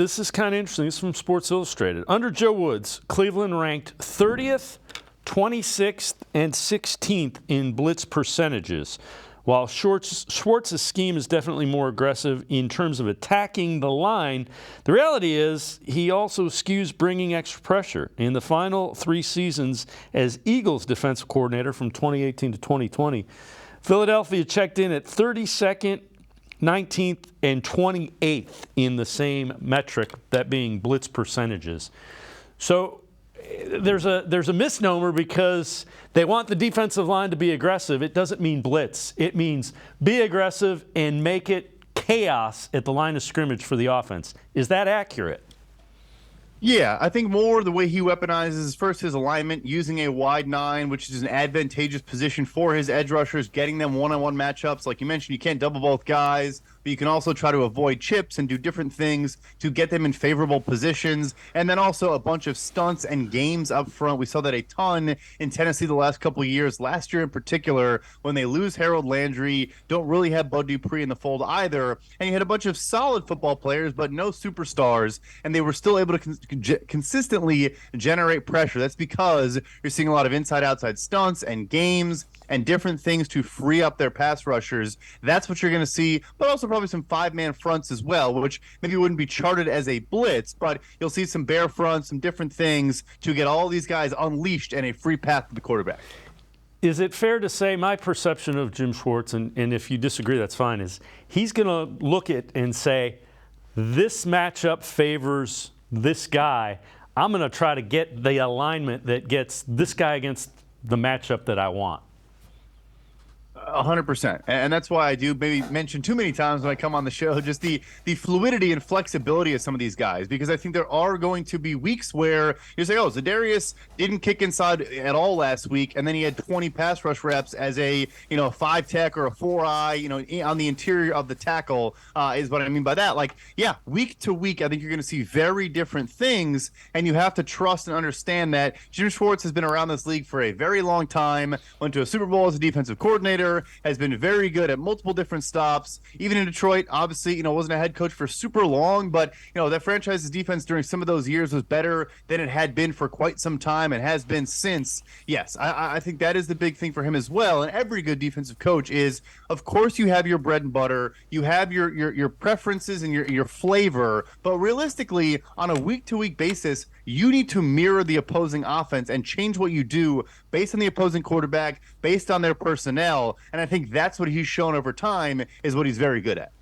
This is kind of interesting. This is from Sports Illustrated. Under Joe Woods, Cleveland ranked 30th, 26th, and 16th in blitz percentages. While Schwartz's scheme is definitely more aggressive in terms of attacking the line, the reality is he also skews bringing extra pressure. In the final 3 seasons as Eagles defensive coordinator from 2018 to 2020, Philadelphia checked in at 32nd, 19th, and 28th in the same metric, that being blitz percentages. So there's a misnomer because they want the defensive line to be aggressive. It doesn't mean blitz. It means be aggressive and make it chaos at the line of scrimmage for the offense. Is that accurate? Yeah, I think more the way he weaponizes first his alignment, using a wide 9, which is an advantageous position for his edge rushers, getting them one-on-one matchups. Like you mentioned, you can't double both guys, but you can also try to avoid chips and do different things to get them in favorable positions. And then also a bunch of stunts and games up front. We saw that a ton in Tennessee the last couple of years. Last year in particular, when they lose Harold Landry, don't really have Bud Dupree in the fold either. And you had a bunch of solid football players, but no superstars. And they were still able to consistently generate pressure. That's because you're seeing a lot of inside-outside stunts and games and different things to free up their pass rushers. That's what you're going to see, but also probably some 5-man fronts as well, which maybe wouldn't be charted as a blitz, but you'll see some bear fronts, some different things to get all these guys unleashed and a free path to the quarterback. Is it fair to say, my perception of Jim Schwartz, and if you disagree, that's fine, is he's going to look at and say, this matchup favors this guy. I'm going to try to get the alignment that gets this guy against the matchup that I want. 100%. And that's why I do maybe mention too many times when I come on the show, just the fluidity and flexibility of some of these guys, because I think there are going to be weeks where you say, oh, Zadarius didn't kick inside at all last week, and then he had 20 pass rush reps as a 5-tech or a 4-eye, on the interior of the tackle, is what I mean by that. Like, yeah, week to week, I think you're going to see very different things, and you have to trust and understand that Jim Schwartz has been around this league for a very long time, went to a Super Bowl as a defensive coordinator, has been very good at multiple different stops. Even in Detroit, obviously, wasn't a head coach for super long, but, that franchise's defense during some of those years was better than it had been for quite some time and has been since. Yes, I think that is the big thing for him as well. And every good defensive coach is, of course, you have your bread and butter, you have your preferences and your flavor, but realistically, on a week-to-week basis, you need to mirror the opposing offense and change what you do based on the opposing quarterback, based on their personnel. And I think that's what he's shown over time is what he's very good at.